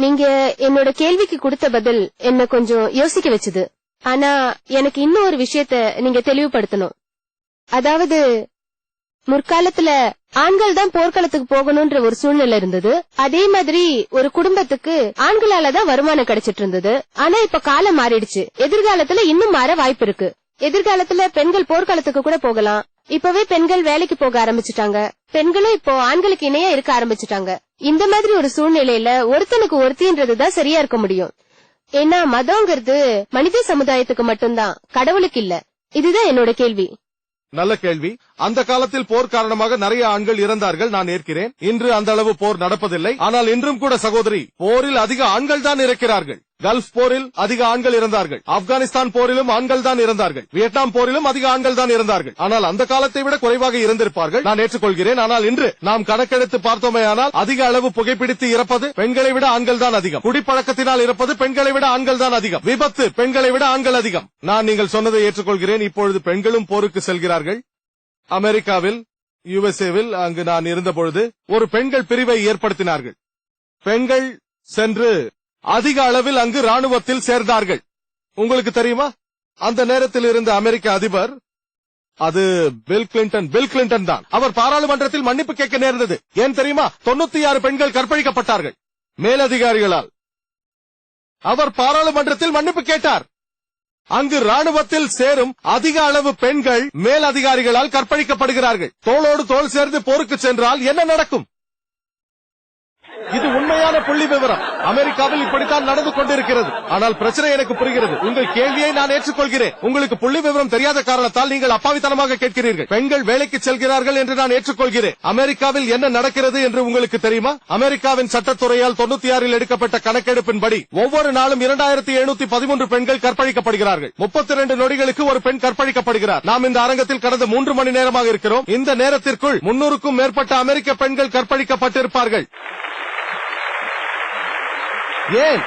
நீங்க என்னோட கேள்விக்கு கொடுத்த பதில் என்ன கொஞ்சம் யோசிக்க வச்சது. ஆனா எனக்கு இன்னும் ஒரு விஷயத்த நீங்க தெளிவுபடுத்தணும். அதாவது முற்காலத்துல ஆண்கள் தான் போர்க்களத்துக்கு போகணும்ன்ற ஒரு சூழ்நிலை இருந்தது. அதே மாதிரி ஒரு குடும்பத்துக்கு ஆண்களால தான் வருமானம் கிடைச்சிட்டு இருந்தது. ஆனா இப்ப காலம் மாறிடுச்சு. எதிர்காலத்துல இன்னும் மாற வாய்ப்பு இருக்கு. எதிர்காலத்துல பெண்கள் போர்க்களத்துக்கு கூட போகலாம். இப்பவே பெண்கள் வேலைக்கு போக ஆரம்பிச்சுட்டாங்க. பெண்களும் இப்போ ஆண்களுக்கு இணையா இருக்க ஆரம்பிச்சுட்டாங்க. இந்த மாதிரி ஒரு சூழ்நிலையில ஒருத்தனுக்கு ஒருத்தின்றதுதான் சரியா இருக்க முடியும். ஏன்னா மதம்ங்கிறது மனித சமுதாயத்துக்கு மட்டும்தான், கடவுளுக்கு இல்ல. இதுதான் என்னோட கேள்வி. நல்ல கேள்வி. அந்த காலத்தில் போர் காரணமாக நிறைய ஆண்கள் இறந்தார்கள், நான் ஏற்கிறேன். இன்று அந்த அளவு போர் நடப்பதில்லை. ஆனால் இன்றும் கூட சகோதரி, போரில் அதிக ஆண்கள் தான் இறக்கிறார்கள். கல்ஃப் போரில் அதிக ஆண்கள் இறந்தார்கள். ஆப்கானிஸ்தான் போரிலும் ஆண்கள் தான் இறந்தார்கள். வியட்நாம் போரிலும் அதிக ஆண்கள் தான் இறந்தார்கள். ஆனால் அந்த காலத்தை விட குறைவாக இறந்திருப்பார்கள், நான் ஏற்றுக்கொள்கிறேன். ஆனால் இன்று நாம் கணக்கெடுத்து பார்த்தோமேயானால் அதிக அளவு புகைப்பிடித்து இறப்பது பெண்களை விட ஆண்கள் தான் அதிகம். குடிப்பழக்கத்தினால் இறப்பது பெண்களை விட ஆண்கள் தான் அதிகம். விபத்து பெண்களை விட ஆண்கள் அதிகம். நான் நீங்கள் சொன்னதை ஏற்றுக்கொள்கிறேன். இப்பொழுது பெண்களும் போருக்கு செல்கிறார்கள். அமெரிக்காவில், யுஎஸ்ஏவில் அங்கு நான் இருந்தபொழுது ஒரு பெண்கள் பிரிவை ஏற்படுத்தினார்கள். பெண்கள் சென்று அதிக அளவில் அங்கு ராணுவத்தில் சேர்ந்தார்கள். உங்களுக்கு தெரியுமா, அந்த நேரத்தில் இருந்த அமெரிக்க அதிபர் அது பில் கிளின்டன் தான். அவர் பாராளுமன்றத்தில் மன்னிப்பு கேட்க நேர்ந்தது. ஏன் தெரியுமா? 96 பெண்கள் கற்பழிக்கப்பட்டார்கள் மேலதிகாரிகளால். அவர் பாராளுமன்றத்தில் மன்னிப்பு கேட்டார். அங்கு ராணுவத்தில் சேரும் அதிக அளவு பெண்கள் மேல் அதிகாரிகளால் கற்பழிக்கப்படுகிறார்கள். தோளோடு தோள் சேர்ந்து போருக்கு சென்றால் என்ன நடக்கும்? இது உண்மையான புள்ளி விவரம். அமெரிக்காவில் இப்படித்தான் நடந்து கொண்டிருக்கிறது. ஆனால் பிரச்சனை எனக்கு புரிகிறது. உங்கள் கேள்வியை நான் ஏற்றுக்கொள்கிறேன். உங்களுக்கு புள்ளி விவரம் தெரியாத காரணத்தால் நீங்கள் அப்பாவித்தனமாக கேட்கிறீர்கள். பெண்கள் வேலைக்கு செல்கிறார்கள் என்று நான் ஏற்றுக்கொள்கிறேன். அமெரிக்காவில் என்ன நடக்கிறது என்று உங்களுக்கு தெரியுமா? அமெரிக்காவின் சட்டத்துறையால் 96 எடுக்கப்பட்ட கணக்கெடுப்பின்படி ஒவ்வொரு நாளும் 2713 பெண்கள் கற்பழிக்கப்படுகிறார்கள். 32 நொடிகளுக்கு ஒரு பெண் கற்பழிக்கப்படுகிறார். நாம் இந்த அரங்கத்தில் கடந்த 3 மணி நேரமாக இருக்கிறோம். இந்த நேரத்திற்குள் 300க்கும் மேற்பட்ட அமெரிக்க பெண்கள் கற்பழிக்கப்பட்டிருப்பார்கள். ஏன்?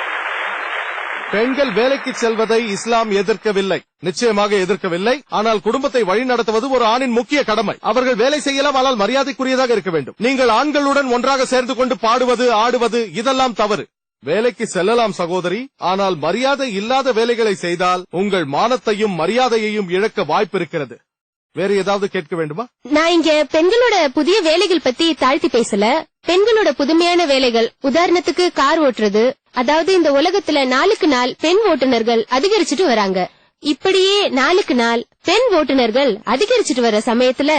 பெண்கள் வேலைக்கு செல்வதை இஸ்லாம் எதிர்க்கவில்லை, நிச்சயமாக எதிர்க்கவில்லை. ஆனால் குடும்பத்தை வழிநடத்துவது ஒரு ஆணின் முக்கிய கடமை. அவர்கள் வேலை செய்யலாம், ஆனால் மரியாதைக்குரியதாக இருக்க வேண்டும். நீங்கள் ஆண்களுடன் ஒன்றாக சேர்ந்து கொண்டு பாடுவது, ஆடுவது இதெல்லாம் தவறு. வேலைக்கு செல்லலாம் சகோதரி, ஆனால் மரியாதை இல்லாத வேலைகளை செய்தால் உங்கள் மானத்தையும் மரியாதையையும் இழக்க வாய்ப்பு இருக்கிறது. வேற ஏதாவது கேட்க வேண்டுமா? நான் இங்க பெண்களோட புதிய வேலைகள் பத்தி தாழ்த்தி பேசல. பெண்களோட புதுமையான வேலைகள், உதாரணத்துக்கு கார் ஓட்டுறது. அதாவது இந்த உலகத்துல நாளுக்கு நாள் பெண் ஓட்டுநர்கள் அதிகரிச்சுட்டு வராங்க. இப்படியே நாளுக்கு நாள் பெண் ஓட்டுநர்கள் அதிகரிச்சுட்டு வர சமயத்துல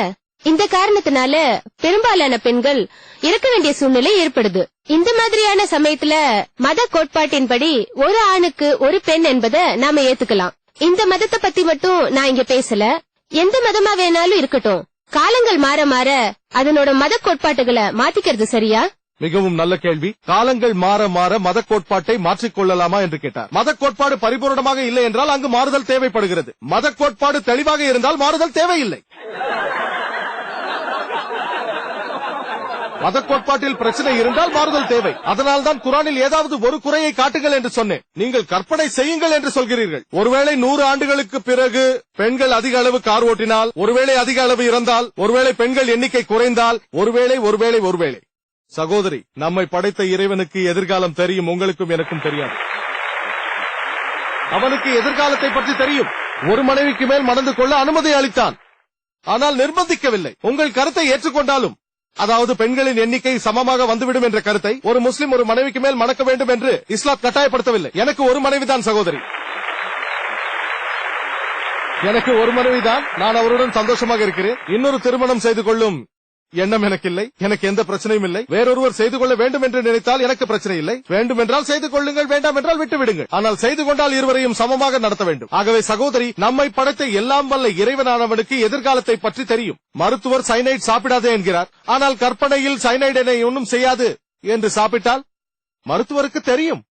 இந்த காரணத்தினால பெரும்பாலான பெண்கள் இறக்க வேண்டிய சூழ்நிலை ஏற்படுது. இந்த மாதிரியான சமயத்துல மத கோட்பாட்டின்படி ஒரு ஆணுக்கு ஒரு பெண் என்பதை நாம ஏத்துக்கலாம். இந்த மதத்தை பத்தி மட்டும் நான் இங்க பேசல. எந்த மதமா வேணாலும் இருக்கட்டும், காலங்கள் மாற மாற அதனோட மத கோட்பாட்டுகளை மாத்திக்கிறது சரியா? மிகவும் நல்ல கேள்வி. காலங்கள் மாற மாற மத கோட்பாட்டை மாற்றிக்கொள்ளலாமா என்று கேட்டார். மத கோட்பாடு பரிபூர்ணமாக இல்லை என்றால் அங்கு மாறுதல் தேவைப்படுகிறது. மத கோட்பாடு தெளிவாக இருந்தால் மாறுதல் தேவையில்லை. மத கோட்பாட்டில் பிரச்சனை இருந்தால் மாறுதல் தேவை. அதனால்தான் குரானில் ஏதாவது ஒரு குறையை காட்டுங்கள் என்று சொன்னேன். நீங்கள் கற்பனை செய்யுங்கள் என்று சொல்கிறீர்கள். ஒருவேளை 100 ஆண்டுகளுக்கு பிறகு பெண்கள் அதிக அளவு கார் ஓட்டினால், ஒருவேளை அதிக அளவு இறந்தால், ஒருவேளை பெண்கள் எண்ணிக்கை குறைந்தால், ஒருவேளை சகோதரி, நம்மை படைத்த இறைவனுக்கு எதிர்காலம் தெரியும். உங்களுக்கும் எனக்கும் தெரியாது. அவனுக்கு எதிர்காலத்தை பற்றி தெரியும். ஒரு மனைவிக்கு மேல் மணந்து கொள்ள அனுமதி அளித்தான், ஆனால் நிர்பந்திக்கவில்லை. உங்கள் கருத்தை ஏற்றுக்கொண்டாலும், அதாவது பெண்களின் எண்ணிக்கை சமமாக வந்துவிடும் என்ற கருத்தை ஒரு முஸ்லிம் ஒரு மனைவிக்கு மேல் மணக்க வேண்டும் என்று இஸ்லாம் கட்டாயப்படுத்தவில்லை. எனக்கு ஒரு மனைவிதான் சகோதரி, எனக்கு ஒரு மனைவிதான். நான் அவருடன் சந்தோஷமாக இருக்கிறேன். இன்னொரு திருமணம் செய்து கொள்ளும் எண்ணம் எனக்கு இல்லை. எனக்கு எந்த பிரச்சனையும் இல்லை. வேறொருவர் செய்து கொள்ள வேண்டும் என்று நினைத்தால் எனக்கு பிரச்சனை இல்லை. வேண்டும் என்றால் செய்து கொள்ளுங்கள், வேண்டாம் என்றால் விட்டு விடுங்கள். ஆனால் செய்து கொண்டால் இருவரையும் சமமாக நடத்த வேண்டும். ஆகவே சகோதரி, நம்மை படைத்த எல்லாம் வல்ல இறைவனானவனுக்கு எதிர்காலத்தை பற்றி தெரியும். மருத்துவர் சைனைட் சாப்பிடாதே என்கிறார். ஆனால் கற்பனையில் சைனைட் என்னை ஒன்றும் செய்யாது என்று சாப்பிட்டால் மருத்துவருக்கு தெரியும்.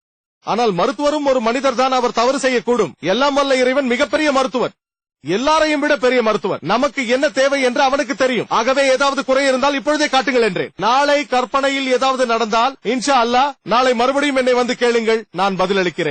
ஆனால் மருத்துவரும் ஒரு மனிதர் தான், அவர் தவறு செய்யக்கூடும். எல்லாம் வல்ல இறைவன் மிகப்பெரிய மருத்துவர், எல்லாரையும் விட பெரிய மருத்துவர். நமக்கு என்ன தேவை என்று அவனுக்கு தெரியும். ஆகவே ஏதாவது குறை இருந்தால் இப்பொழுதே காட்டுங்கள் என்றேன். நாளை கற்பனையில் ஏதாவது நடந்தால் இன்ஷா அல்லாஹ் நாளை மறுபடியும் என்னை வந்து கேளுங்கள், நான் பதிலளிக்கிறேன்.